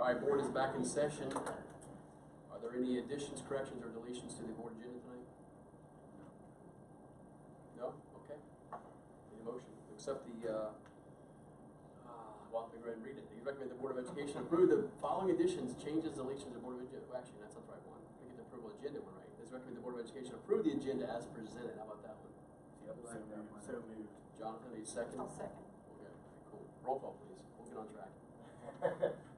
Alright, board is back in session. Are there any additions, corrections, or deletions to the board agenda tonight? No? Okay. Need a motion to accept the, well, let me go ahead and read it. You recommend the Board of Education approve the following additions, changes, deletions, of Board of Education. Well, actually, that's not the right one. We get the approval agenda one right. Let's recommend the Board of Education approve the agenda as presented. How about that one? So moved. Jonathan, any second? I'll second. Okay, cool. Roll call, please. We'll get on track.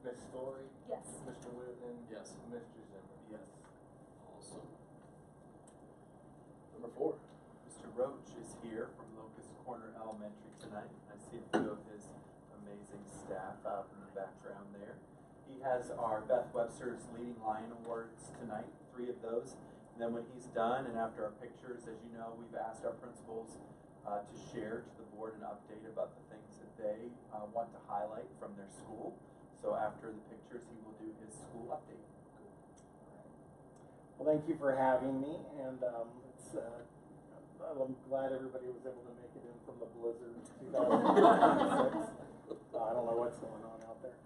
Ms. Story? Yes. Mr. Whitman? Yes. Mr. Zimmer? Yes. Awesome. Number 4. Mr. Roach is here from Locust Corner Elementary tonight. I see a few of his amazing staff out in the background there. He has our Beth Webster's Leading Lion Awards tonight, 3 of those. And then when he's done and after our pictures, as you know, we've asked our principals to share to the board an update about the things that they want to highlight from their school. So after the pictures, he will do his school update. Well, thank you for having me, and I'm glad everybody was able to make it in from the blizzard 2006. I don't know what's going on out there.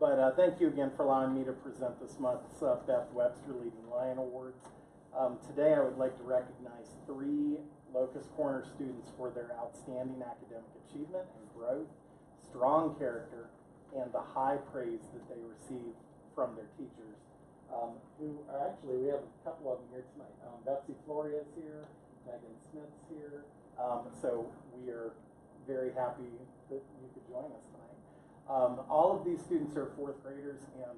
But thank you again for allowing me to present this month's Beth Webster Leading Lion Awards. Today I would like to recognize 3 Locust Corner students for their outstanding academic achievement and growth, strong character, and the high praise that they received from their teachers. Who are actually, we have a couple of them here tonight. Betsy Floria's here, Megan Smith's here. So we are very happy that you could join us tonight. All of these students are 4th graders, and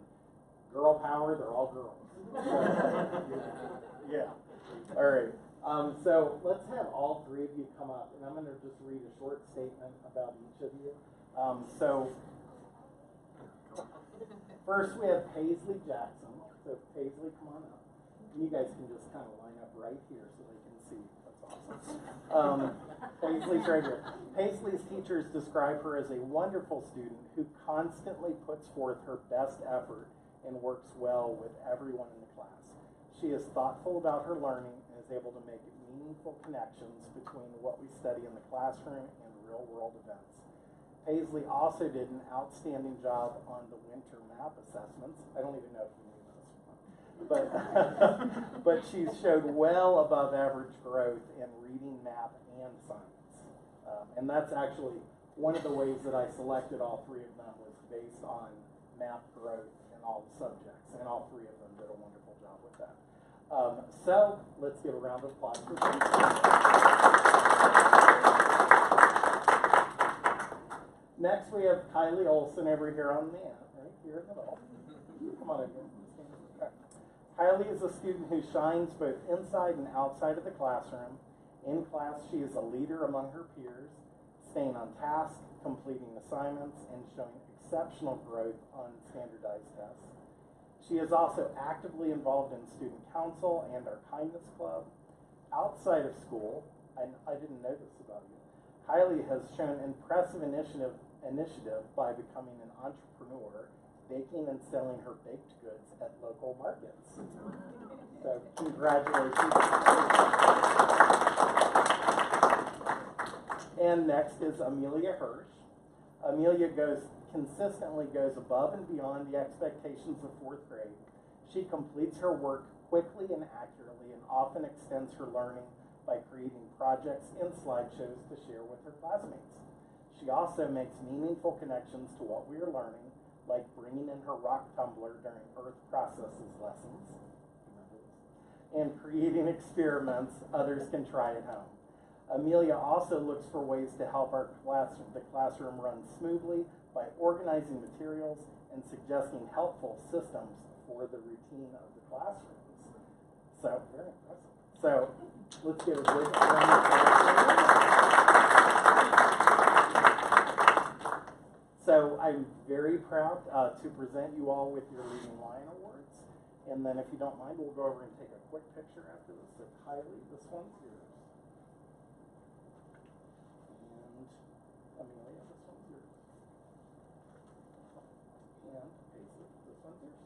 girl power, they're all girls. Yeah. All right. So let's have all 3 of you come up, and I'm going to just read a short statement about each of you. So first we have Paisley Jackson. So Paisley, come on up. You guys can just kind of line up right here so they can see. That's awesome. Paisley's right here. Paisley's teachers describe her as a wonderful student who constantly puts forth her best effort and works well with everyone in the class. She is thoughtful about her learning and is able to make meaningful connections between what we study in the classroom and real-world events. Paisley also did an outstanding job on the winter map assessments. I don't even know if you knew this, but she showed well above average growth in reading, math, and science. And that's actually one of the ways that I selected all 3 of them was based on math growth in all the subjects, and all 3 of them did a wonderful job with that. So let's give a round of applause for them. Next, we have Kylie Olson over here on the end, right here in the middle. Come on in here. Okay. Kylie is a student who shines both inside and outside of the classroom. In class, she is a leader among her peers, staying on task, completing assignments, and showing exceptional growth on standardized tests. She is also actively involved in student council and our Kindness Club. Outside of school, and I didn't know this about you, Kylie has shown impressive initiative by becoming an entrepreneur, baking and selling her baked goods at local markets. So congratulations. And next is Amelia Hirsch. Amelia consistently goes above and beyond the expectations of 4th grade. She completes her work quickly and accurately and often extends her learning by creating projects and slideshows to share with her classmates. She also makes meaningful connections to what we are learning, like bringing in her rock tumbler during earth processes lessons, and creating experiments others can try at home. Amelia also looks for ways to help the classroom run smoothly by organizing materials and suggesting helpful systems for the routine of the classrooms. So, very impressive. So, let's give a big round of applause. So, I'm very proud to present you all with your Leading Lion Awards. And then, if you don't mind, we'll go over and take a quick picture after this. So, Kylie, this one's yours. And Amelia, this one's yours. And Paisley, this one's yours.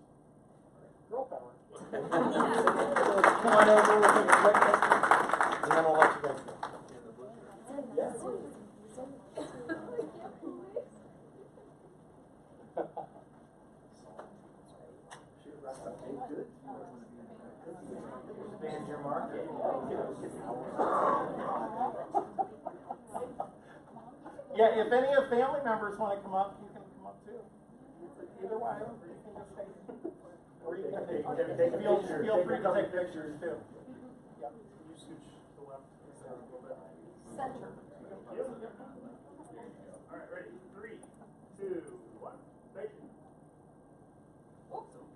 All right, girl power. Come on over, we'll take a quick picture. And then we'll let you guys go. Yeah. Expand your market. Yeah, if any of family members want to come up, you can come up too. Either way, you can just take, or you can take feel free to take pictures too. Yep. You switch to the left. Center. All right, ready? 3, 2, 1. Thank you.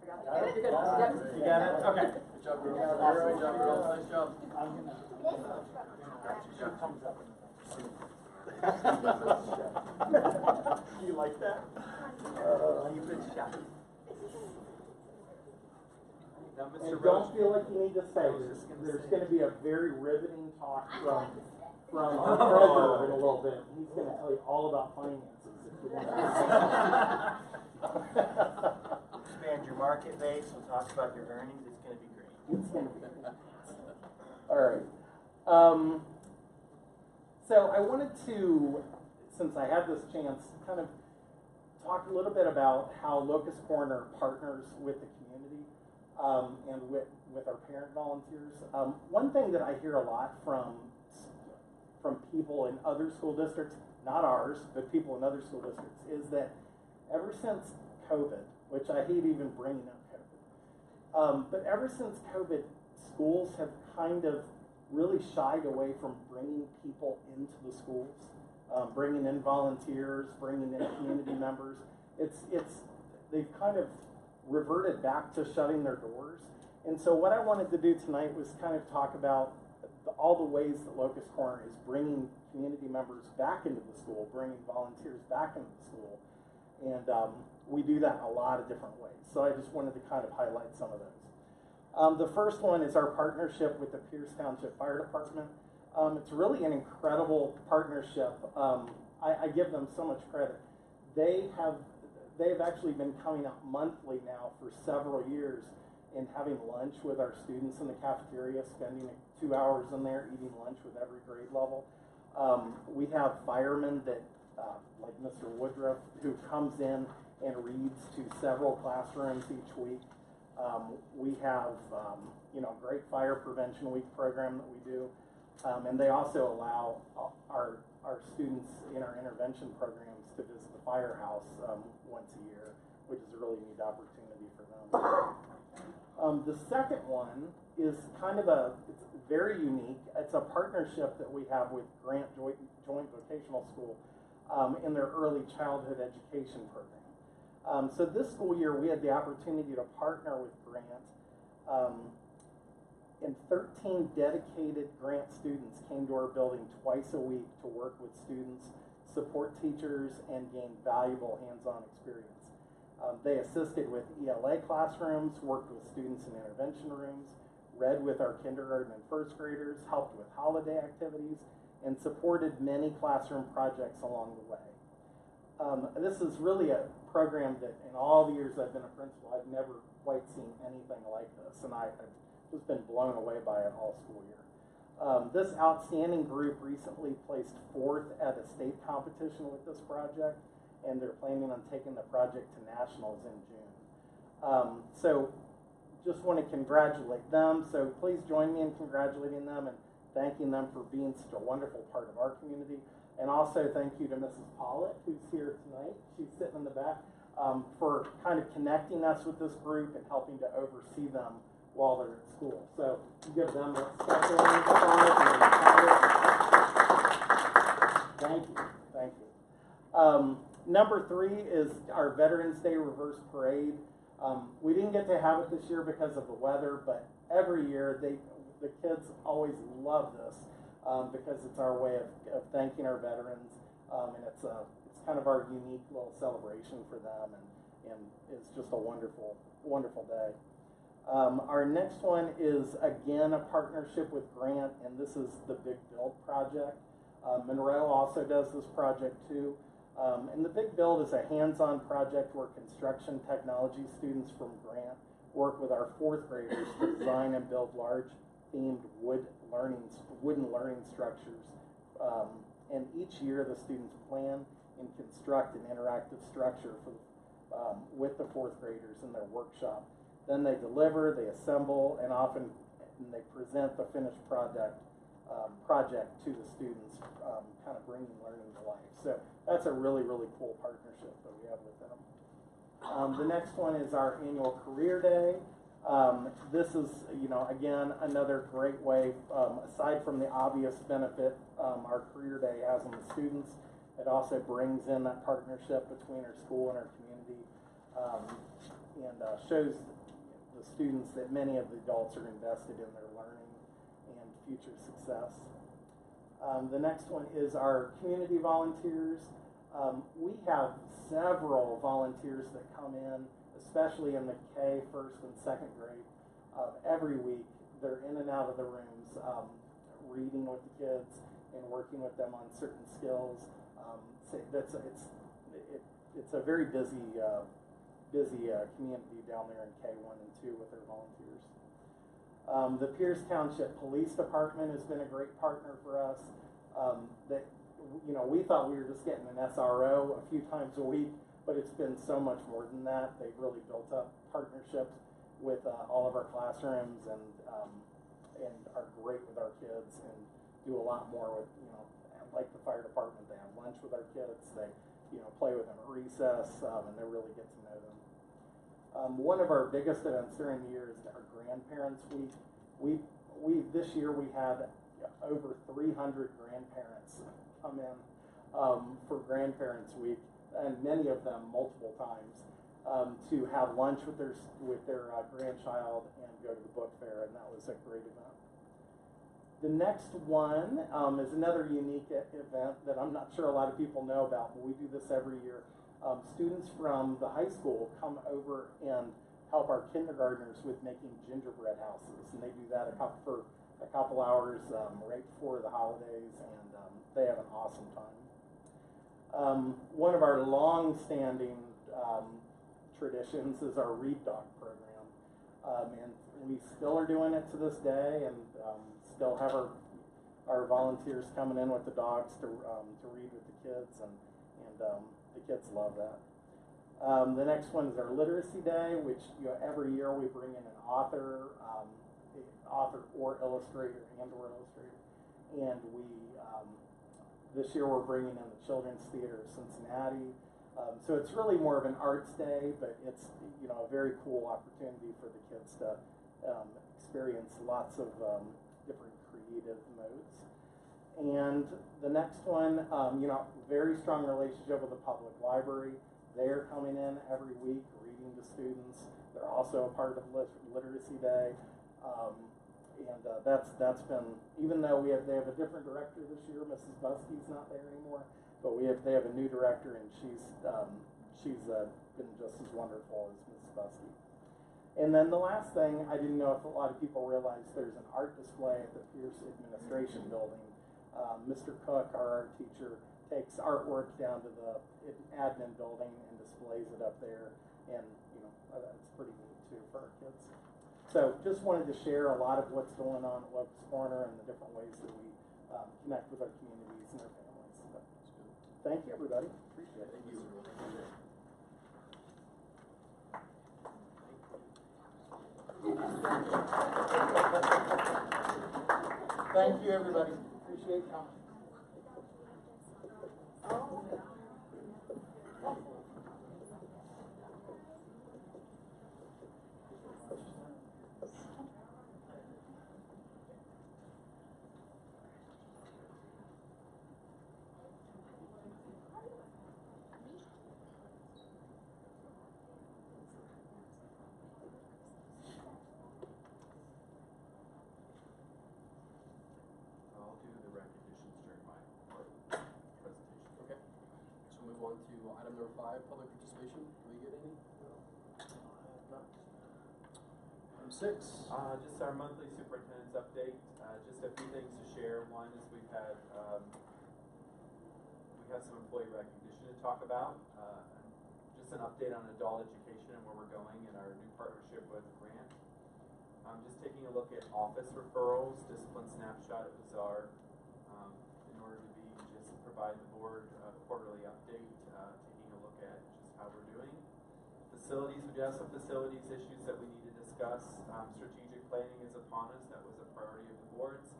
You got it? Okay. Good job, girls. Awesome. Good job, girls. Nice job. You like that? You good shot. Now, Mr. And Roach, don't feel like you need to stay. was just gonna There's say. going to be a very riveting talk from our treasurer in a little bit. He's going to tell you all about finances. If you want Expand your market base. We'll talk about your earnings. It's going to be great. It's going to be. All right. So I wanted to, since I had this chance, kind of talk a little bit about how Locust Corner partners with the community and with our parent volunteers. One thing that I hear a lot from people in other school districts, not ours, but people in other school districts, is that ever since COVID, which I hate even bringing up COVID, but ever since COVID, schools have kind of really shied away from bringing people into the schools, bringing in volunteers, bringing in community members. They've kind of reverted back to shutting their doors. And so what I wanted to do tonight was kind of talk about all the ways that Locust Corner is bringing community members back into the school, bringing volunteers back into the school. And we do that in a lot of different ways. So I just wanted to kind of highlight some of those. The first one is our partnership with the Pierce Township Fire Department. It's really an incredible partnership. I give them so much credit. They've actually been coming out monthly now for several years and having lunch with our students in the cafeteria, spending 2 hours in there eating lunch with every grade level. We have firemen that, like Mr. Woodruff, who comes in and reads to several classrooms each week. We have, Great Fire Prevention Week program that we do. And they also allow our students in our intervention programs to visit the firehouse once a year, which is a really neat opportunity for them. The second one is it's very unique. It's a partnership that we have with Grant Joint Vocational School in their early childhood education program. So this school year, we had the opportunity to partner with Grant, and 13 dedicated Grant students came to our building twice a week to work with students, support teachers, and gain valuable hands-on experience. They assisted with ELA classrooms, worked with students in intervention rooms, read with our kindergarten and first graders, helped with holiday activities, and supported many classroom projects along the way. This is really a program that in all the years I've been a principal, I've never quite seen anything like this, and I've just been blown away by it all school year. This outstanding group recently placed 4th at a state competition with this project, and they're planning on taking the project to nationals in June. So just want to congratulate them, so please join me in congratulating them and thanking them for being such a wonderful part of our community. And also thank you to Mrs. Pollitt, who's here tonight. She's sitting in the back, for kind of connecting us with this group and helping to oversee them while they're at school. So give them a special round of applause. Thank you. Thank you. Number 3 is our Veterans Day Reverse Parade. We didn't get to have it this year because of the weather, but every year the kids always love this. Because it's our way of thanking our veterans, and it's kind of our unique little celebration for them, and it's just a wonderful, wonderful day. Our next one is again a partnership with Grant, and this is the Big Build project. Monroe also does this project too, and the Big Build is a hands-on project where construction technology students from Grant work with our 4th graders to design and build large themed wooden learning structures. And each year the students plan and construct an interactive structure with the 4th graders in their workshop. Then they deliver, they assemble, and often they present the finished project to the students, kind of bringing learning to life. So that's a really, really cool partnership that we have with them. The next one is our annual career day. This is, again, another great way, aside from the obvious benefit our career day has on the students, it also brings in that partnership between our school and our community, and shows the students that many of the adults are invested in their learning and future success. The next one is our community volunteers. We have several volunteers that come in, especially in the K, first and second grade. Every week, they're in and out of the rooms, reading with the kids and working with them on certain skills. So it's a very busy community down there in K1 and 2 with their volunteers. The Pierce Township Police Department has been a great partner for us. We thought we were just getting an SRO a few times a week, but it's been so much more than that. They've really built up partnerships with all of our classrooms and are great with our kids and do a lot more with, like the fire department. They have lunch with our kids. They, play with them at recess, and they really get to know them. One of our biggest events during the year is our Grandparents Week. This year we had over 300 grandparents come in for Grandparents Week, and many of them multiple times, to have lunch with their grandchild and go to the book fair, and that was a great event. The next one is another unique event that I'm not sure a lot of people know about, but we do this every year. Students from the high school come over and help our kindergartners with making gingerbread houses, and they do that for a couple hours right before the holidays, and they have an awesome time. One of our long-standing traditions is our Read Dog program, and we still are doing it to this day, and still have our volunteers coming in with the dogs to read with the kids, and the kids love that. The next one is our Literacy Day, which every year we bring in an author or illustrator, and we this year we're bringing in the Children's Theater of Cincinnati. So it's really more of an arts day, but it's a very cool opportunity for the kids to experience lots of different creative modes. And the next one, very strong relationship with the public library. They're coming in every week reading to students. They're also a part of Literacy Day. And that's been, even though they have a different director this year, Mrs. Buskey's not there anymore, but they have a new director, and she's been just as wonderful as Mrs. Buskey. And then the last thing, I didn't know if a lot of people realize there's an art display at the Pierce Administration Building. Mr. Cook, our art teacher, takes artwork down to the admin building and displays it up there, and it's pretty neat too for our kids. So just wanted to share a lot of what's going on at Locust Corner and the different ways that we connect with our communities and our families. So, thank you, everybody. Appreciate it. Thank you. Thank you, everybody. Appreciate coming. I'll do the recognitions during my presentation. Okay. So move on to item number 5, public participation. Do we get any? Item 6. Just our monthly superintendent's update. Just a few things to share. One is we have some employee recognition to talk about. Just an update on adult education and where we're going in our new partnership with Grant. Just taking a look at office referrals, discipline snapshot. It was our, in order to provide the board a quarterly update, taking a look at just how we're doing. Facilities, we do have some facilities issues that we need to discuss. Strategic planning is upon us, that was a priority of the boards.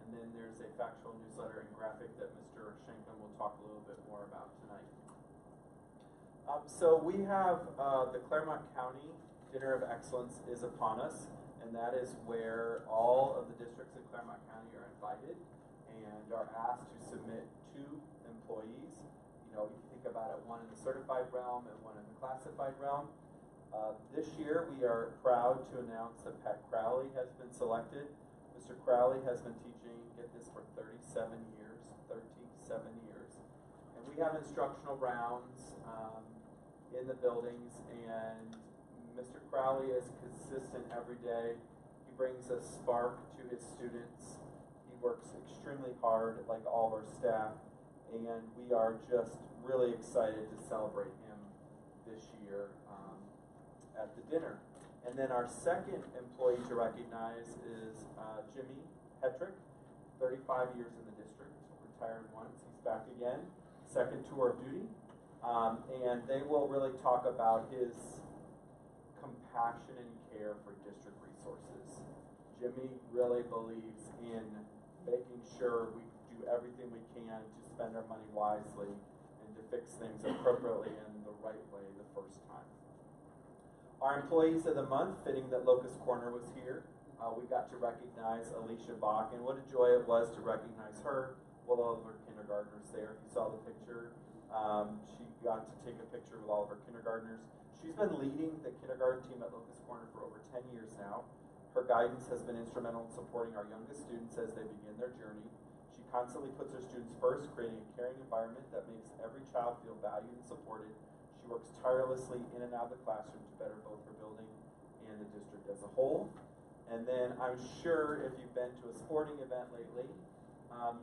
And then there's a factual newsletter and graphic that Mr. Schenken will talk a little bit more about tonight. So we have the Claremont County Dinner of Excellence is upon us, and that is where all of the districts in Claremont County are invited and are asked to submit 2 employees. You know, if you think about it, one in the certified realm and one in the classified realm. This year we are proud to announce that Pat Crowley has been selected. Mr. Crowley has been teaching, get this, for 37 years, 37 years. And we have instructional rounds in the buildings, and Mr. Crowley is consistent every day. He brings a spark to his students. He works extremely hard, like all of our staff, and we are just really excited to celebrate him this year at the dinner. And then our second employee to recognize is Jimmy Hetrick, 35 years in the district, retired once, he's back again, second tour of duty. And they will really talk about his compassion and care for district resources. Jimmy really believes in making sure we do everything we can to spend our money wisely and to fix things appropriately in the right way the first time. Our employees of the month, fitting that Locust Corner was here, we got to recognize Alicia Bach, and what a joy it was to recognize her. Well, all of our kindergartners there, if you saw the picture, she got to take a picture with all of our kindergartners. She's been leading the kindergarten team at Locust Corner for over 10 years now. Her guidance has been instrumental in supporting our youngest students as they begin their journey. She constantly puts her students first, creating a caring environment that makes every child feel valued and supported. She works tirelessly in and out of the classroom to better both her building and the district as a whole. And then I'm sure if you've been to a sporting event lately,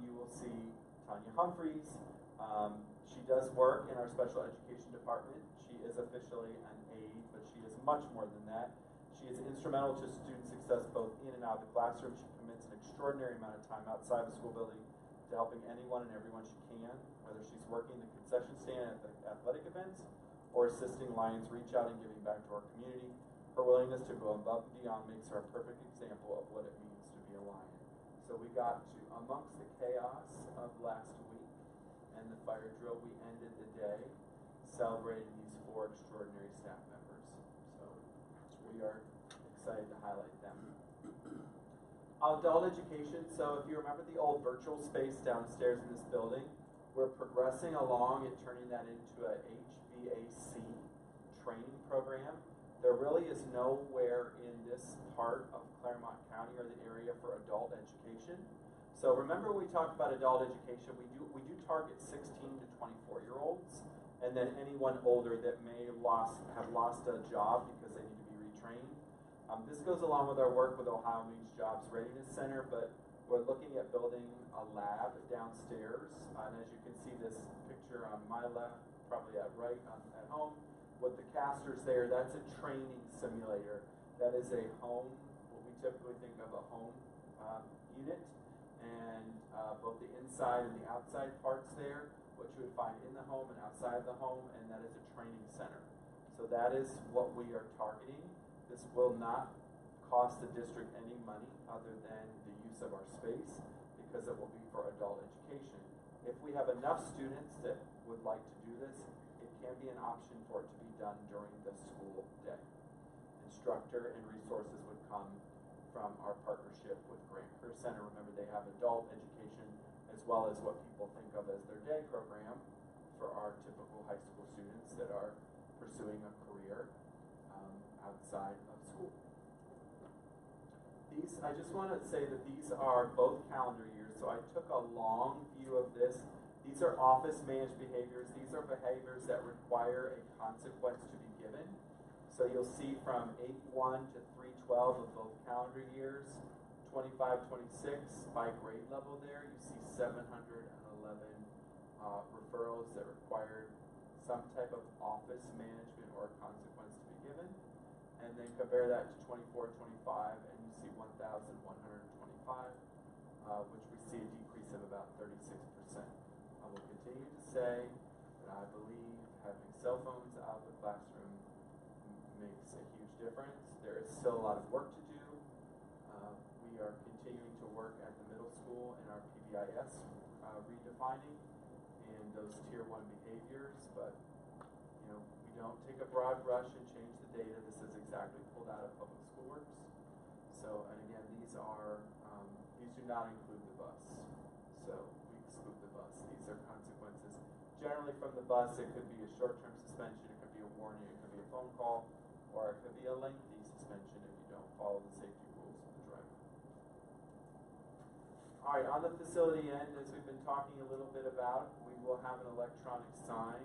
you will see Tanya Humphreys. She does work in our special education department. She is officially an aide, but she is much more than that. She is instrumental to student success both in and out of the classroom. She commits an extraordinary amount of time outside the school building to helping anyone and everyone she can, whether she's working the concession stand at the athletic events or assisting Lions reach out and giving back to our community. Her willingness to go above and beyond makes her a perfect example of what it means to be a Lion. So we got to, amongst the chaos of last week and the fire drill, we ended the day celebrating these 4 extraordinary staff members. So we are excited to highlight them. Adult education, so if you remember the old virtual space downstairs in this building, we're progressing along and turning that into a HVAC training program. There really is nowhere in this part of Claremont County or the area for adult education. So remember we talked about adult education, we do target 16 to 24-year-olds, and then anyone older that may have lost a job because they need to be retrained. This goes along with our work with Ohio Means Jobs Readiness Center, but we're looking at building a lab downstairs. And as you can see this picture on my left, probably at right at home, with the casters there, that's a training simulator. That is a home, what we typically think of a home unit, and both the inside and the outside parts there, what you would find in the home and outside the home, and that is a training center. So that is what we are targeting. This will not cost the district any money other than the use of our space, because it will be for adult education. If we have enough students that would like to do this, it can be an option for it to be done during the school day. Instructor and resources would come from our partnership with Grant Career Center. Remember, they have adult education as well as what people think of as their day program for our typical high school students that are pursuing a career outside of school. I just want to say that these are both calendar years, so I took a long view of this. These are office managed behaviors. These are behaviors that require a consequence to be given. So you'll see from 8-1 to 3-12 of both calendar years, 25-26 by grade level there, you see 711 referrals that required some type of office management or consequence to be given. And then compare that to 24-25 and you see 1,125, which we see a decrease of about 36%. I will continue to say that I believe having cell phones out of the classroom difference. There is still a lot of work to do. We are continuing to work at the middle school in our PBIS redefining and those tier 1 behaviors, but we don't take a broad brush and change the data. This is exactly pulled out of Public School Works. So, and again, these do not include the bus. So we exclude the bus. These are consequences. Generally from the bus, it could be a short-term suspension, it could be a warning, it could be a phone call, or it could be a lengthy suspension if you don't follow the safety rules of the driver. All right, on the facility end, as we've been talking a little bit about, we will have an electronic sign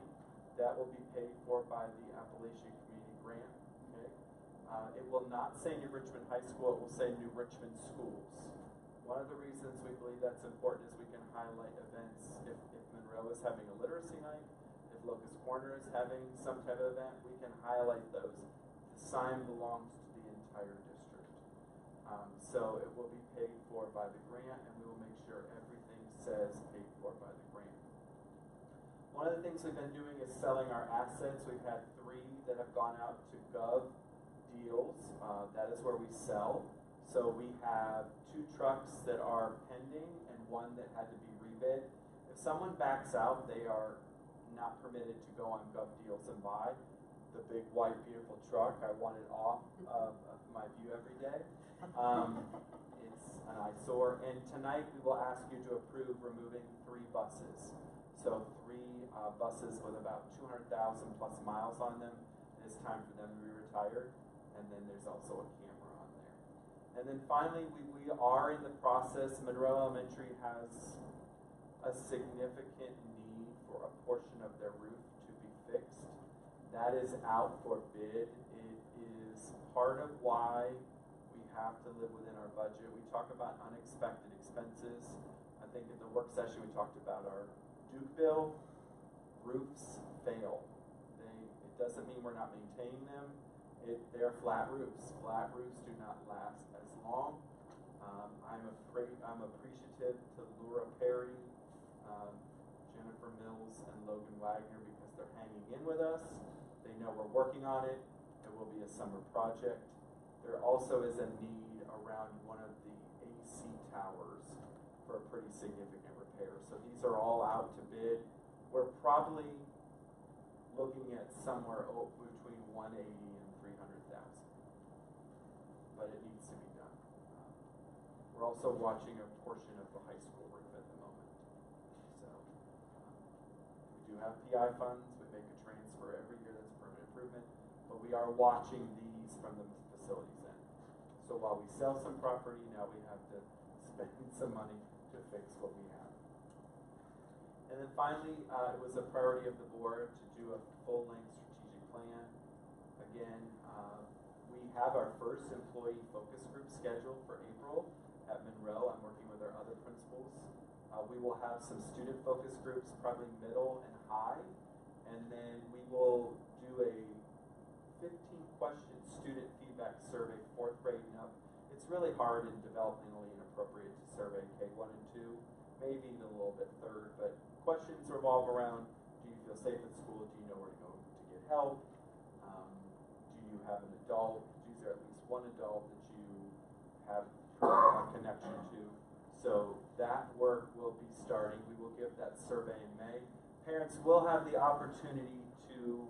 that will be paid for by the Appalachian Community Grant. Okay? It will not say New Richmond High School, it will say New Richmond Schools. One of the reasons we believe that's important is we can highlight events. If Monroe is having a literacy night, if Locust Corner is having some type of event, we can highlight those. The sign belongs to the entire district. So it will be paid for by the grant, and we will make sure everything says paid for by the grant. One of the things we've been doing is selling our assets. We've had 3 that have gone out to Gov deals. That is where we sell. So we have 2 trucks that are pending and 1 that had to be rebid. If someone backs out, they are not permitted to go on Gov Deals and buy the big, white, beautiful truck. I want it off of my view every day. It's an eyesore. And tonight we will ask you to approve removing 3 buses. So 3 buses with about 200,000 plus miles on them. It's time for them to be retired. And then there's also a camera on there. And then finally, we are in the process. Monroe Elementary has a significant need for a portion of their roof to be fixed. That is out for bid. It is part of why we have to live within our budget. We talk about unexpected expenses. I think in the work session we talked about our Duke bill. Roofs fail. It doesn't mean we're not maintaining them. They're flat roofs. Flat roofs do not last as long. I'm appreciative to Laura Perry, Jennifer Mills, and Logan Wagner because they're hanging in with us. They know we're working on it. It will be a summer project. There also is a need around one of the AC towers for a pretty significant repair. So these are all out to bid. We're probably looking at somewhere between 180 and 300,000, but it needs to be done. We're also watching a portion of the high school roof at the moment. So we do have PI funds. We make a transfer every year. That's permanent improvement, but we are watching these from the facilities end. So while we sell some property, now we have to spend some money to fix what we have. And then finally, it was a priority of the board to do a full-length strategic plan. Again, we have our first employee focus group scheduled for April at Monroe. I'm working with our other principals. We will have some student focus groups, probably middle and high. And then we will do a 15-question student feedback survey, 4th grade and up. It's really hard and developmentally inappropriate to survey K1 and 2, maybe even a little bit 3rd, but questions revolve around, do you feel safe at school? Do you know where to go to get help? Do you have an adult? Is there at least one adult that you have a connection to? So that work will be starting. We will give that survey in May. Parents will have the opportunity to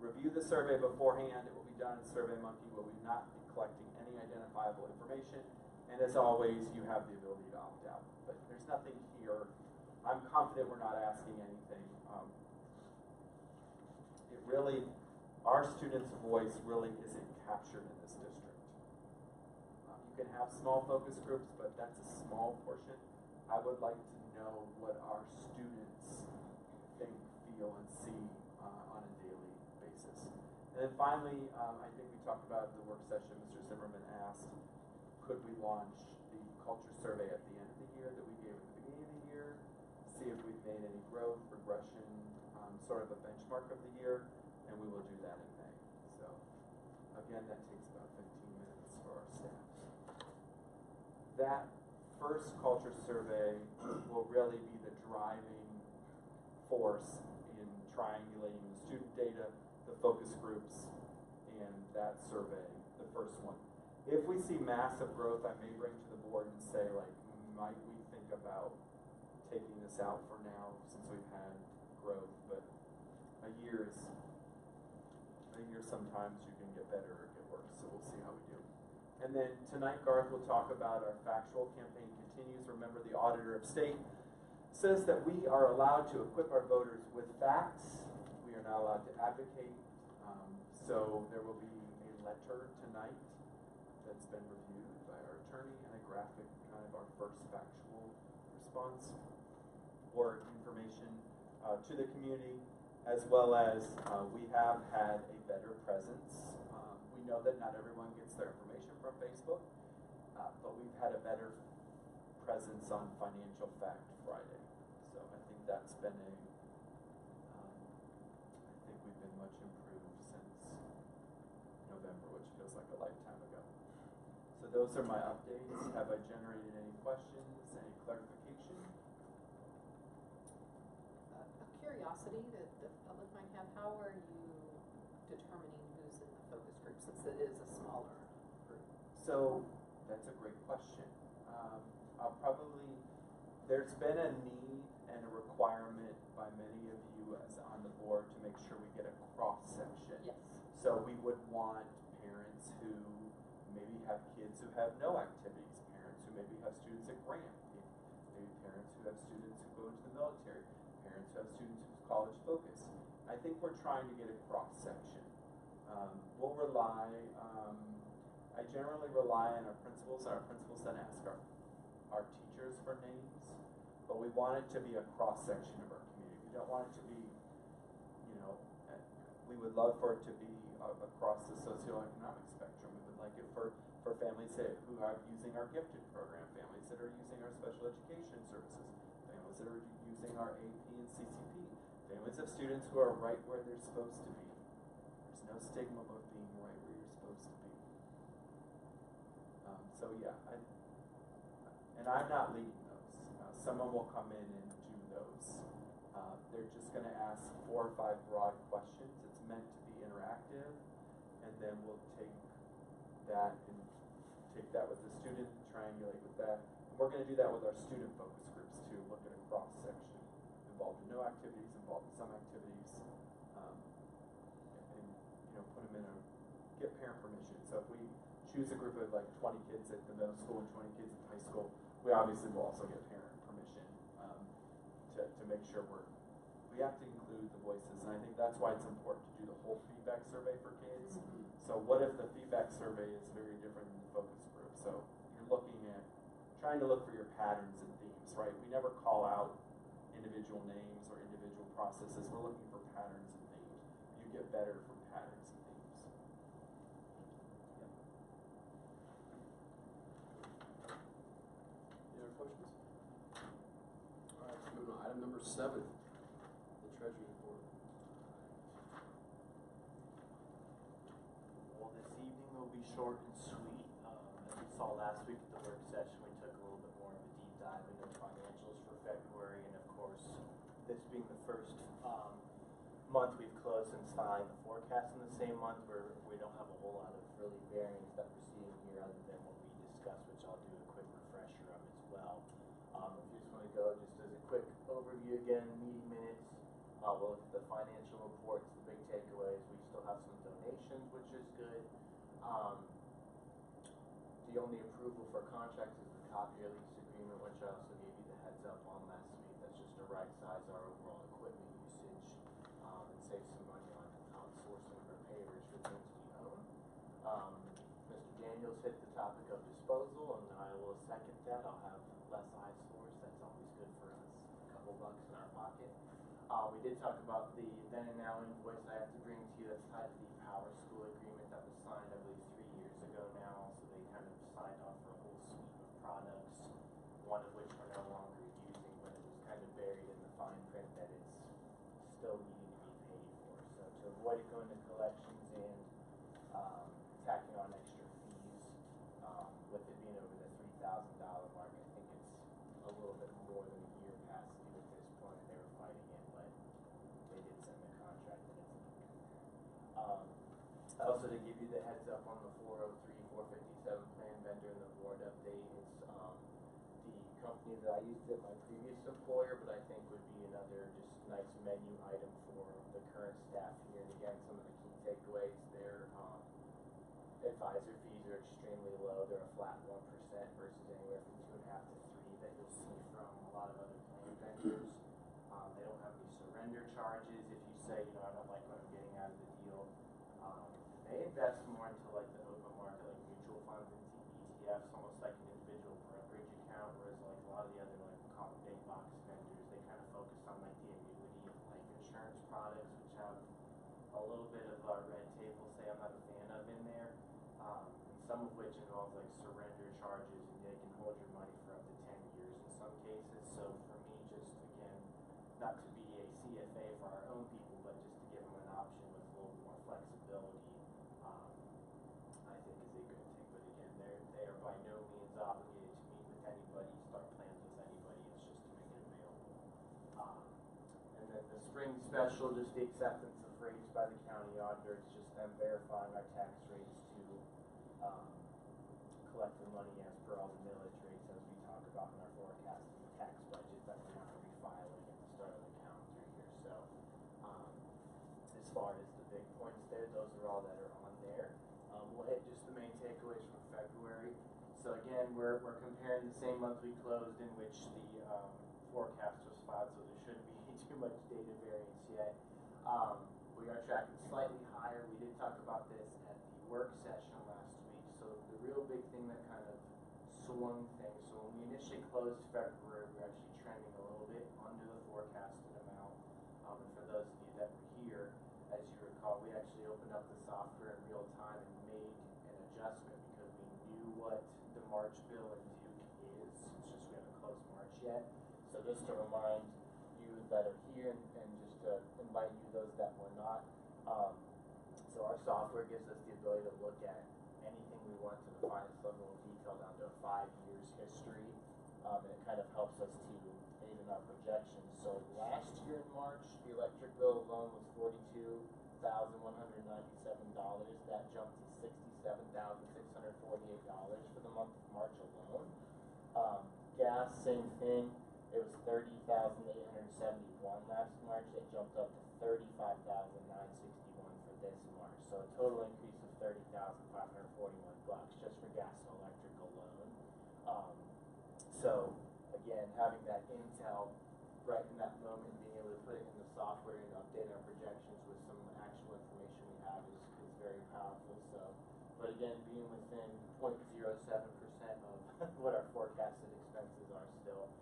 review the survey beforehand. It will be done in SurveyMonkey, where we will not be collecting any identifiable information. And as always, you have the ability to opt out. But there's nothing here. I'm confident we're not asking anything. Our students' voice really isn't captured in this district. You can have small focus groups, but that's a small portion. I would like to know what our students think, feel, and see on a daily basis. And then finally, I think we talked about the work session. Mr. Zimmerman asked, could we launch the culture survey at the end of the year that we gave at the beginning of the year, see if we've made any growth, progression, sort of a benchmark of the year, and we will do that in May. So again, that takes about 15 minutes for our staff. That first culture survey will really be the driving force in triangulating the student data, the focus groups, and that survey, the first one. If we see massive growth, I may bring to the board and say, like, might we think about taking this out for now since we've had growth, but a year sometimes you can get better or get worse, so we'll see how we do. And then tonight Garth will talk about our factual campaign continues. Remember, the Auditor of State says that we are allowed to equip our voters with facts. We are not allowed to advocate. So there will be a letter tonight that's been reviewed by our attorney and a graphic, kind of our first factual response or information to the community, as well as we have had a better presence. We know that not everyone gets their information from Facebook, but we've had a better presence on Financial Fact Friday. So I think that's been I think we've been much improved since November, which feels like a lifetime ago. So those are my updates. Have I generated any questions, any clarification? A curiosity that the public might have, how are you determining who's in the focus group since it is a smaller group? So that's a great question. There's been a need and a requirement by many of you as on the board to make sure we get a cross section. Yes. So we would want parents who maybe have kids who have no activities, parents who maybe have students at Grant, maybe parents who have students who go into the military, parents who have students whose college focus. I think we're trying to get a cross section. We'll rely, I generally rely on our principals, and our principals then ask our teachers for names, but we want it to be a cross section of our community. We don't want it to be, we would love for it to be across the socioeconomic spectrum. We would like it for families who are using our gifted program, families that are using our special education services, families that are using our AP and CCP, families of students who are right where they're supposed to be. There's no stigma about being right where you're supposed to be. So yeah, and I'm not leading those. Someone will come in and do those. They're just going to ask 4 or 5 broad questions. It's meant to be interactive, and then we'll take that with the student, triangulate with that. And we're going to do that with our student focus groups too. Look at a cross section involved in no activities, involved in some activities, and put them in get parent permission. So if we choose a group of like 20 kids at the middle school and 20 kids at the high school, we obviously will also get parent permission to make sure we have to include the voices, and I think that's why it's important to do the whole feedback survey for kids. So what if the feedback survey is very different than the focus group? So you're looking at trying to look for your patterns and themes, right? We never call out individual names or individual processes. We're looking for patterns and themes. You get better from patterns and themes. Any other questions? All right, so moving on. Item number 7, the Treasury Report. Well, this evening will be short and sweet. As we saw last week at the work session, we took a little bit more of a deep dive into the financials for February, and of course, this being the first month we've closed since filing the forecast in the same month, where we don't have a whole lot of really variance that we're seeing here other than what we discussed, which I'll do a quick refresher of as well. If you just want to go just as a quick overview again, meeting minutes, we'll look at the financial reports, the big takeaways. We still have some donations, which is good. The only approval for contracts is the copier lease agreement, which I also gave you the heads up on last week. That's just to right size our overall equipment usage and save some money on outsourcing repairs for things we own. Mr. Daniels hit the topic of disposal, and I will second that. I'll have less eyesores. That's always good for us. A couple bucks in our pocket. We did talk about the then and now invoice I have to bring to you that's tied to the Power School agreement that was signed, I believe, 3 years ago now. So they kind of signed off for a whole suite of products, one of which we're no longer using, but it was kind of buried in the fine print that it's still needing to be paid for. So to avoid it going to collections and tacking on extra fees, with it being over the $3,000 mark, I think it's a little bit more than a year past due at this point. They were fighting it, but they did send the contract and also to give you the heads up on the 403, 457 plan vendor and the board update, it's the company that I used at my previous employer, but I think would be another just nice menu item for the current staff here. And again, some of the key takeaways, their advisor fees are extremely low. They're a flat 1% versus anywhere from 2.5 to 3 that you'll see from a lot of other plan vendors. They don't have any surrender charges if you say, I don't like what I'm getting out of the deal. They invest more into like the open market, like mutual funds and ETFs, almost like an individual brokerage account, whereas like a lot of the other like big box vendors, they kind of focus on like the annuity and life insurance products, which have a little bit of red tape, we'll say I'm not a fan of in there. And some of which involve like surrender charges, and they can hold your money for up to 10 years in some cases. So for me, just again, not to be a CFA for our own people, but just to give them an option with a little more flexibility, I think is a good thing. But again, they are by no means obligated to meet with anybody, start plans with anybody. It's just to make it available. And then the spring special, just the acceptance of rates by the county auditor. It's just them verifying our tax rates to collect the money as per all the millage rates as we talk about in our forecasting tax budget that we're not refiling at the start of the calendar year. So as far as the big points there, those are all that are on there. We'll hit just the main takeaways from February. So again, we're comparing the same month we closed in which the forecast was filed, so there shouldn't be too much data variance yet. We are tracking slightly higher. We did talk about this at the work session last week. So the real big thing that kind of swung things. So when we initially closed February, we were actually trending a little bit under the forecasted amount. And for those of you that were here, as you recall, we actually opened up the software in real time and made an adjustment because we knew what the March bill and due is. It's just we haven't closed March yet. So just to remind you that are here and just to invite you, those that were not. So our software gives us the ability to look at anything we want to the finest level of detail down to a 5 years history. And it kind of helps us to aid in our projections. So last year in March, the electric bill alone was $42,197. That jumped to $67,648 for the month of March alone. Gas, same thing. It was $30,871 last March. It jumped up to $35,961 for this March. So a total increase of $30,541 just for gas and electric alone. So again, having that intel right in that moment, being able to put it in the software and update our projections with some actual information we have is very powerful. So, but again, being within 0.07% of what our forecasted expenses are still,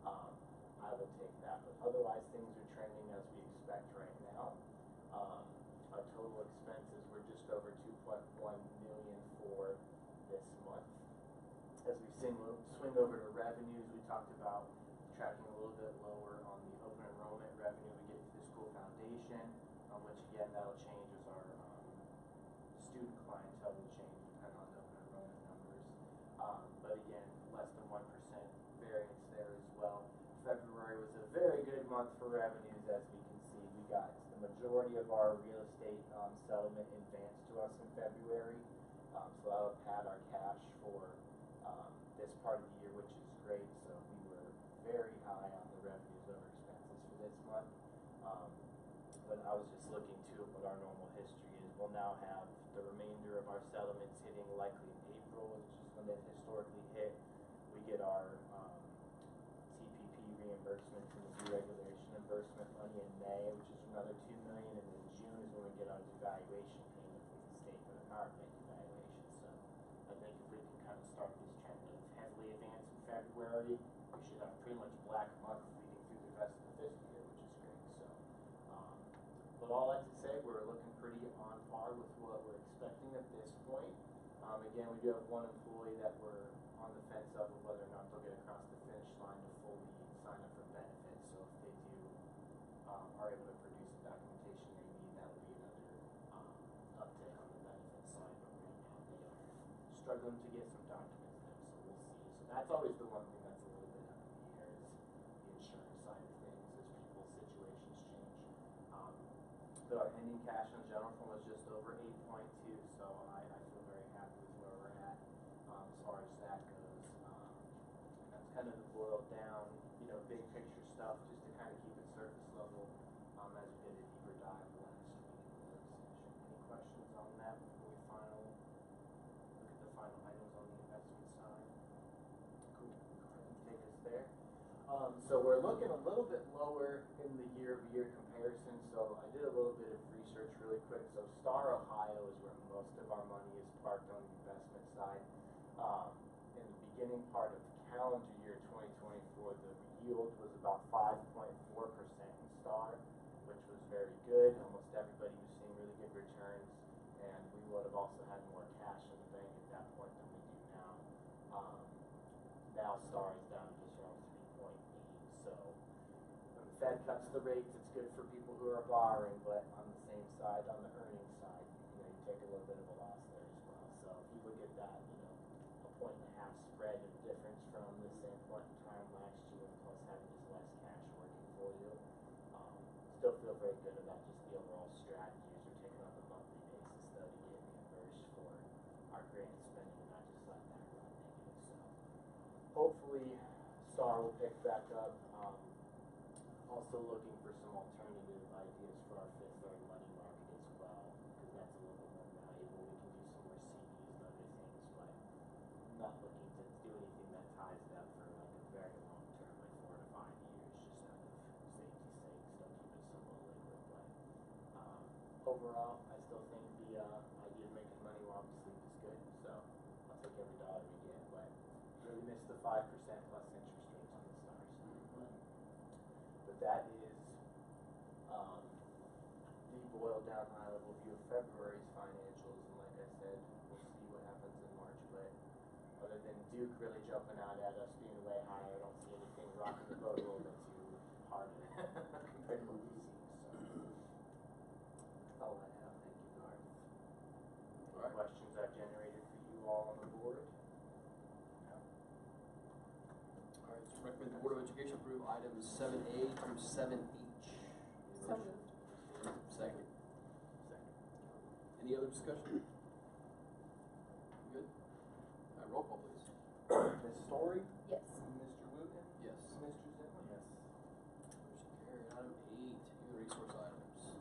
I will take that. But otherwise, things are trending as we expect right now. Our total expenses were just over $2.1 million for this month. As we swing over to revenues, we talked about tracking a little bit lower on the open enrollment revenue we get to the school foundation, which again, that'll change as our student clientele will change depending on the open enrollment numbers. But again, less than 1% variance there as well. February was a very good month for revenues, as we can see. We got the majority of our real estate settlement advanced to us in February. So that'll pad our cash for this part of the year, which is great. So we were very high on the revenues over expenses for this month. But I was just looking too at what our normal history is. We'll now have the remainder of our settlements hitting likely in April, which is when they've historically hit. We get our TPP reimbursements and the deregulation reimbursement money in May, which is another $2 million, and then June is when we get our devaluation payment from the state for the power plant devaluation. So I think if we can kind of start this trend of heavily advance in February, we should have pretty much black month leading through the rest of the fiscal year, which is great. So, but all that to say, we're looking pretty on par with what we're expecting at this point. Again, we do have one employee that we're on the fence of whether or not they'll get across the finish line to fully sign up for benefits. So if they do, are able to produce the documentation they need, that will be another uptick on the benefits side. But right now they are struggling to get some documents there, so we'll see. So that's always the one thing that's a little bit up in the air is the insurance side of things as people's situations change. But our ending cash on general fund was just over 8.2, so So we're looking a little bit lower in the year-over-year comparison, so I did a little bit of research really quick. So Star, Ohio is where most of our money is parked on the investment side. In the beginning part of calendar year 2024, the yield was about 5.4% in Star, which was very good. Almost everybody was seeing really good returns, and we would have also had more cash in the bank at that point than we do now. Now Star is down to just around 3.8. So when the Fed cuts the rates, it's good for people who are borrowing, but on the same side, on the earnings side, you take a little bit of a loss there as well. So if you look at that, a 1.5 spread of difference from the same point in time last year, plus having just less cash working for you, still feel very good about just the overall strategy as you're taking on a monthly basis, though, to get reimbursed for our grant spending and not just let that run negative. So hopefully Star will pick back up. Also looking for some alternative ideas for our Fifth Third money market as well, because that's a little bit more valuable. We can do some more CDs and other things, but not looking to do anything that ties it up for like a very long term, like 4 to 5 years, just out of safety's sake, still keep it somewhat liquid. But overall, I still think the idea of making money while we sleep is good, so I'll take every dollar we get, but really miss the 5% plus interest rates on the Stars. But that is the boiled down high level view of February's financials, and like I said, we'll see what happens in March. But other than Duke really jumping out at us being way higher, I don't see anything rocking the boat a little bit too hard compared to what we see. So that's all I have. Thank you, Garth. Any All right. questions I've generated for you all on the board? All right, so recommend the Board of Education approve items 7A through 7H. So moved. Second. Any other discussion? Good? All right, roll call, please. Ms. Story? Yes. Mr. Wooten? Yes. Mr. Zimmer? Yes. Motion carried. Item 8, human resource items.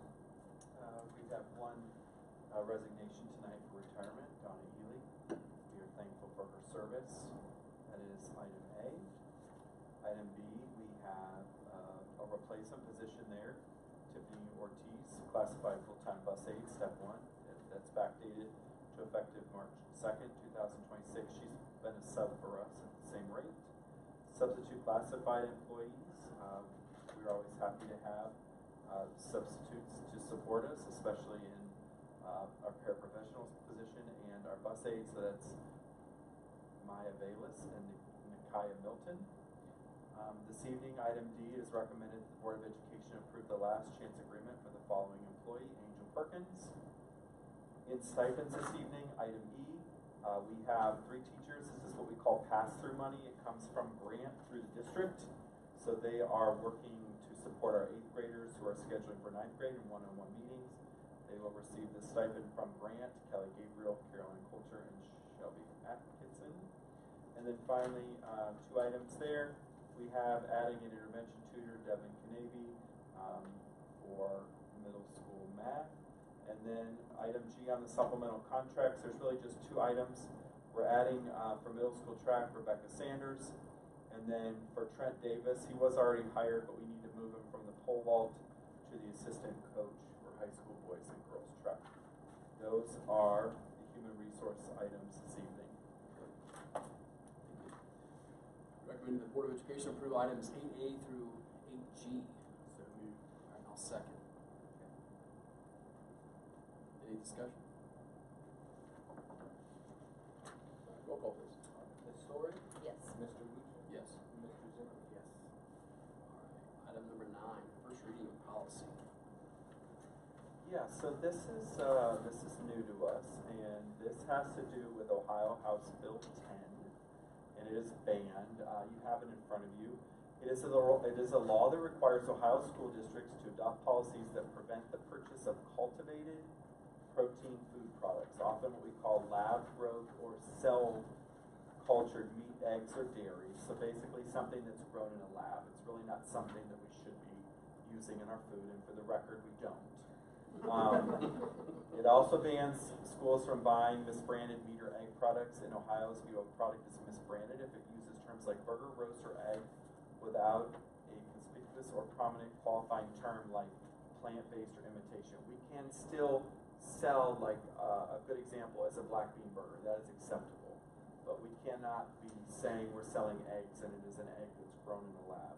We have one resignation tonight for retirement, Donna Ely. We are thankful for her service. That is item A. Item B, we have a replacement position there, Tiffany Ortiz, classified full-time bus aide, step 1. That's backdated to effective March 2nd, 2026. She's been a sub for us at the same rate. Substitute classified employees, we're always happy to have substitutes to support us, especially in our paraprofessionals position and our bus aides. So that's Maya Bayless and Nikaya Milton. This evening, item D is recommended that the Board of Education approve the last chance agreement for the following employee, Angel Perkins. In stipends this evening, item E, we have 3 teachers. This is what we call pass-through money. It comes from grant through the district. So they are working to support our 8th graders who are scheduling for 9th grade in one-on-one meetings. They will receive the stipend from Grant, Kelly Gabriel, Caroline Coulter, and Shelby Atkinson. And then finally, 2 items there. We have adding an intervention tutor, Devin Canavy, for middle school math. And then item G on the supplemental contracts, there's really just 2 items. We're adding for middle school track, Rebecca Sanders. And then for Trent Davis, he was already hired, but we need to move him from the pole vault to the assistant coach for high school boys and girls track. Those are the human resource items this evening. Recommend the Board of Education approve items 8A through 8G. So moved. All right, I'll second. Any discussion? Roll call, please. Ms. Story? Yes. Mr. Wooten? Yes. Mr. Zimmer? Yes. All right, item number 9, first reading of policy. Yeah, so this is new to us, and this has to do with Ohio House Bill 10, and it is banned. You have it in front of you. It is a law that requires Ohio school districts to adopt policies that prevent the purchase of cultivated protein food products, often what we call lab-grown or cell-cultured meat, eggs, or dairy. So basically something that's grown in a lab. It's really not something that we should be using in our food, and for the record, we don't. It also bans schools from buying misbranded meat or egg products. In Ohio, if a product is misbranded, if it uses terms like burger, roast, or egg without practice or prominent qualifying term like plant-based or imitation. We can still sell, like a good example is a black bean burger. That is acceptable. But we cannot be saying we're selling eggs and it is an egg that's grown in a lab.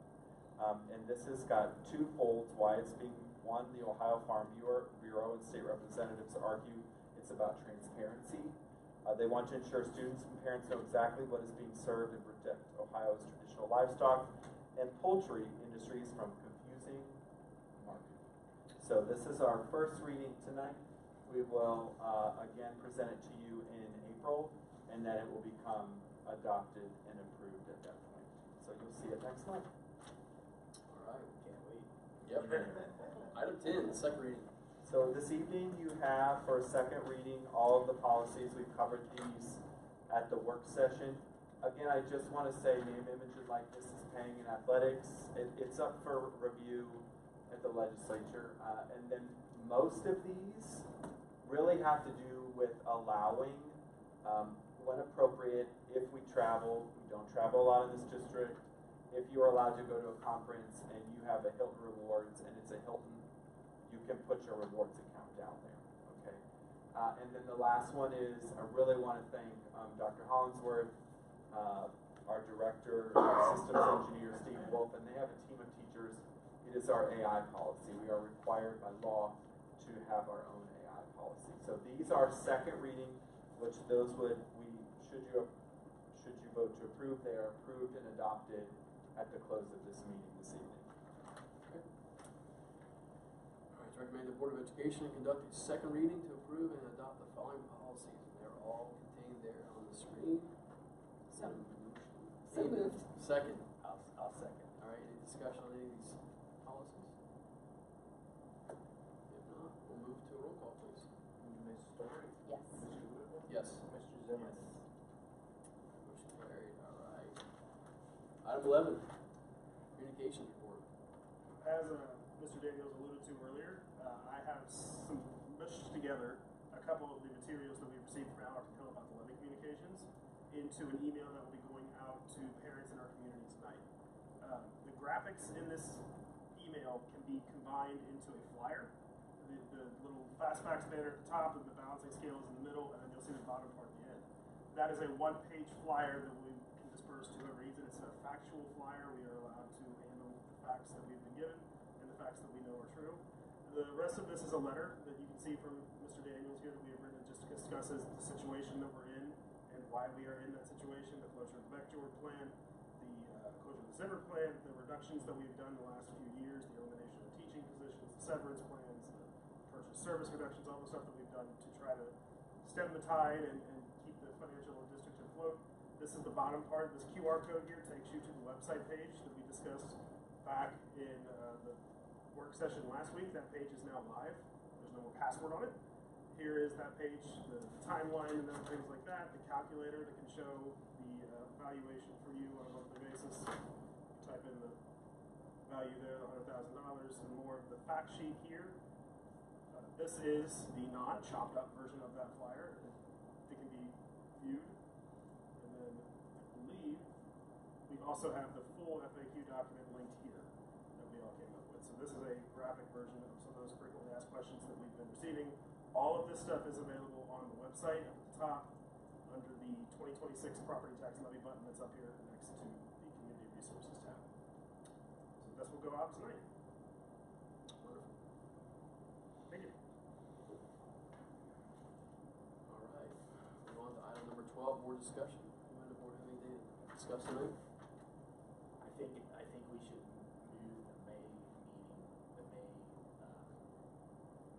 And this has got two folds why it's being, one, the Ohio Farm Bureau and state representatives argue it's about transparency. They want to ensure students and parents know exactly what is being served and protect Ohio's traditional livestock and poultry industries from confusing marketing. So this is our first reading tonight. We will again present it to you in April, and then it will become adopted and approved at that point. So you'll see it next month. All right, can't wait. Yep. Item 10, second reading. So this evening you have for a second reading all of the policies. We've covered these at the work session. Again, I just want to say name, image, and likeness is paying in athletics. It's up for review at the legislature. And then most of these really have to do with allowing, when appropriate, if we travel. We don't travel a lot in this district. If you're allowed to go to a conference and you have a Hilton Rewards and it's a Hilton, you can put your rewards account down there, okay? And then the last one is, I really want to thank Dr. Hollingsworth, our director, our systems engineer, Steve Wolf, and they have a team of teachers. It is our AI policy. We are required by law to have our own AI policy. So these are second reading, which those should you vote to approve, they are approved and adopted at the close of this meeting this evening. Okay. All right, it's recommended the Board of Education conduct a second reading to approve and adopt the following policies. They're all contained there on the screen. So Amy, moved. Second. I'll second. All right, any discussion on any of these policies? If not, we'll move to a roll call, please. Ms. Story? Yes. Mr. Woodward? Yes. Mr. Zimmerman? Motion carried, all right. Item 11, communications report. As Mr. Daniels alluded to earlier, I have mushed together a couple of the materials that we received from Alex Hill about the Levy Communications into an email that will be going out to parents in our community tonight. The graphics in this email can be combined into a flyer. The little fast facts banner at the top and the balancing scale is in the middle, and then you'll see the bottom part at the end. That is a one-page flyer that we can disperse to whoever reads it. It's a factual flyer. We are allowed to handle the facts that we've been given and the facts that we know are true. The rest of this is a letter that you can see from Mr. Daniels here that we have written. It just discusses the situation that we're in and why we are in that situation, the closure of the Beck-Jordan plan, the closure of the Zimmer plan, the reductions that we've done in the last few years, the elimination of teaching positions, the severance plans, the purchase service reductions, all the stuff that we've done to try to stem the tide and keep the financial district afloat. This is the bottom part. This QR code here takes you to the website page that we discussed back in the work session last week. That page is now live. There's no more password on it. Here is that page, the timeline and then things like that, the calculator that can show the valuation for you on a monthly basis. You type in the value there, the $100,000 and more. The fact sheet here, this is the non-chopped up version of that flyer. It can be viewed. And then I believe we also have the full FAQ document linked here that we all came up with. So this is a graphic version of some of those frequently asked questions that we've been receiving. All of this stuff is available on the website at the top under the 2026 property tax levy button that's up here next to the community resources tab. So this will go out tonight. Wonderful. Thank you. All right, move on to item number 12, board discussion. Anyone on the board have anything to discuss tonight? I think we should move the May meeting, the May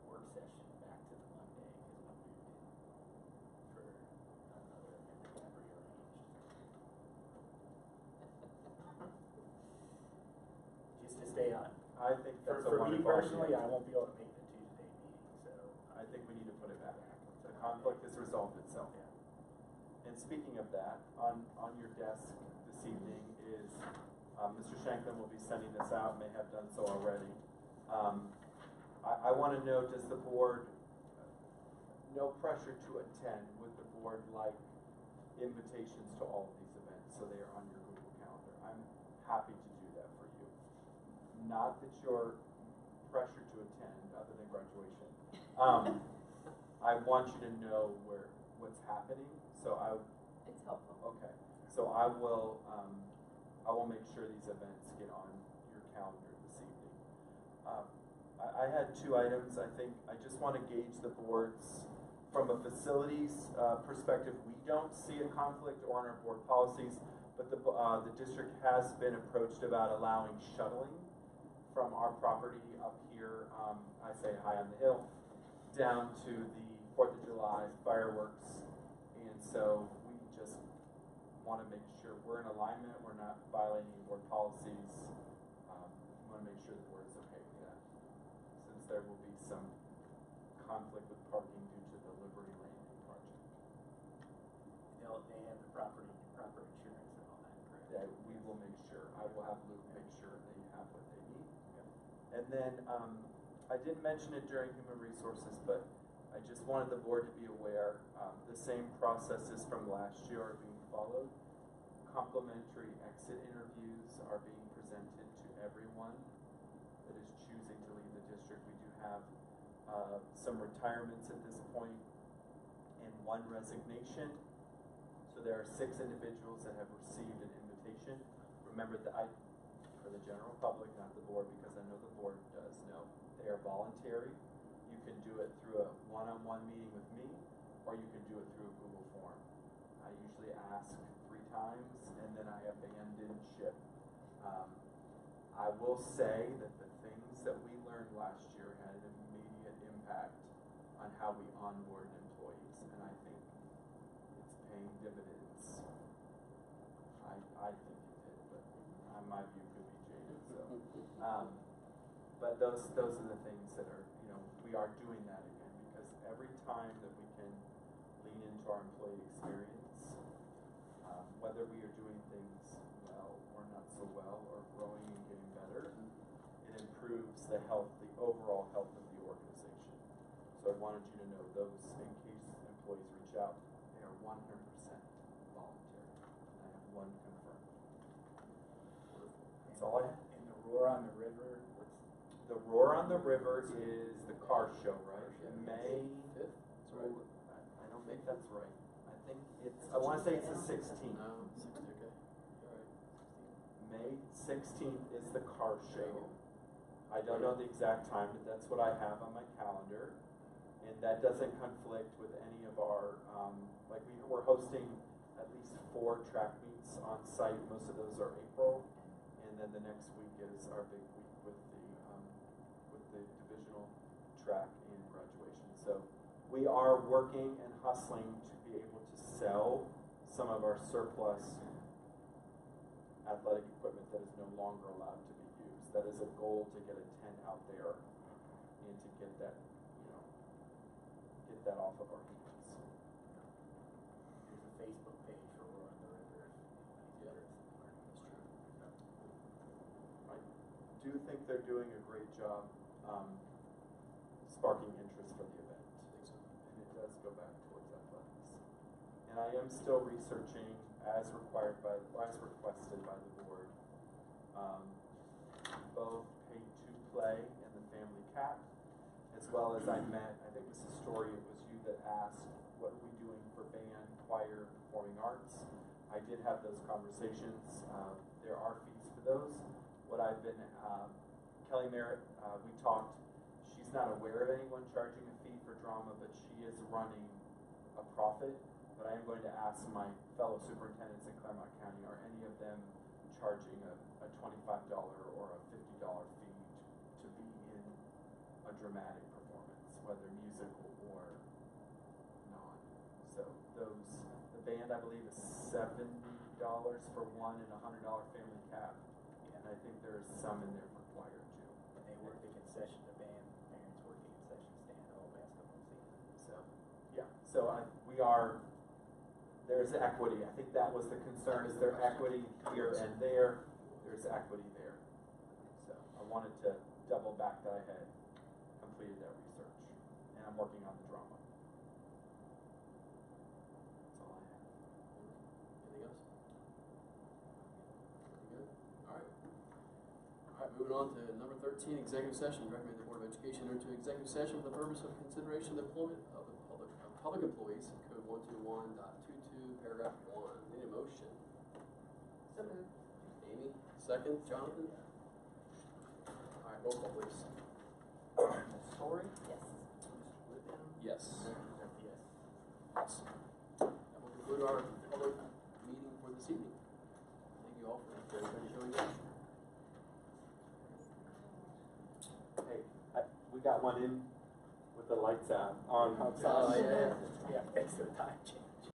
work session back to the Monday because we moved it for another event that got rearranged. Just to stay on. I think that's a For me wonderful personally, idea. I won't be able to make the Tuesday meeting, so. I think we need to put it back. The conflict has resolved itself. Yeah. And speaking of that, on your desk this evening is, Mr. Shanklin will be sending this out, may have done so already. I want to know, does the board, no pressure to attend, would the board like invitations to all of these events so they are on your Google Calendar? I'm happy to do that for you. not that you're pressured to attend, other than graduation. I want you to know what's happening, so It's helpful. okay. So I will make sure these events get on your calendar this evening. I had 2 items. I think I just want to gauge the board's, from a facilities perspective, we don't see a conflict or in our board policies, but the district has been approached about allowing shuttling from our property up here, I say high on the hill, down to the 4th of July fireworks. And so we just want to make sure we're in alignment, we're not violating any board policies. We want to make sure the board is okay with that, since there will be some conflict with parking due to the Liberty Landing project. They have the property insurance and all that, correct? Yeah, we will make sure. I will have Luke make sure they have what they need. And then, I didn't mention it during human resources, but I just wanted the board to be aware, the same processes from last year are being followed. Complimentary exit interviews are being presented to everyone that is choosing to leave the district. We do have some retirements at this point and 1 resignation. So there are 6 individuals that have received an invitation. Remember that for the general public, not the board, because I know the board does know, they are voluntary. You can do it through a one-on-one meeting with me, or you can do it through a Google form. I usually ask 3 times, and then I abandon ship. I will say that the things that we learned last year had an immediate impact on how we onboard employees, and I think it's paying dividends. I think it did, but my view could be jaded. So, but those are the things that are, we are doing that again, because every time that we can lean into our employee experience, whether we are doing things well or not so well, or growing and getting better, it improves the overall health of the organization. So I wanted you to know those, in case employees reach out, they are 100% voluntary. I have 1 confirmed. That's all I have. And the Roar on the River, The Roar on the River is the car show, right? May 5th? That's right. I don't think that's right. I think I want to say it's the 16th. No, 60, okay. All right. May 16th is the car show. I don't know the exact time, but that's what I have on my calendar. And that doesn't conflict with any of our, we're hosting at least 4 track meets on site. Most of those are April. And then the next week is our big week with the divisional track and graduation. So we are working and hustling to be able to sell some of our surplus athletic equipment that is no longer allowed to be used. That is a goal, to get a tent out there and to get that, get that off of our hands. there's a Facebook page for Roar on the River. Yeah, that's true. I do think they're doing a great job sparking interest for the event. I think so. And it does go back towards athletics. And I am still researching, as requested by the board, both pay-to-play and the family cap, as well as I think Mrs. Story, it was you that asked, what are we doing for band, choir, performing arts? I did have those conversations. There are fees for those. What I've been, Kelly Merritt, we talked, she's not aware of anyone charging a fee for drama, but she is running a profit. But I am going to ask my fellow superintendents in Claremont County, are any of them charging a $25 or a $50 fee to be in a dramatic performance, whether musical or not? So the band, I believe, is $70 for one and a $100 family cap. And I think there's some in there for choir too. And they work the concession, the band, parents work the concession stand all basketball season. So, yeah, so there's equity. I think that was the concern, is there equity here and there? There's equity there. So I wanted to double back that I had completed that research. And I'm working on the drama. That's all I have. Anything else? Pretty good. All right. All right, moving on on to number 13, executive session. Recommend the Board of Education enter into executive session for the purpose of consideration of employment of the public employees, code 121.22, paragraph 1. Need a motion? So moved. Amy, second. Jonathan? All right, roll call, please. Ms. Story? Yes. Mr. Whitman? Yes. Mr. Smith, yes. Yes. That will conclude our public meeting for this evening. Thank you all for everybody showing up. Hey, we got one in with the lights out on. Oh, yeah. Yeah, thanks for the time change.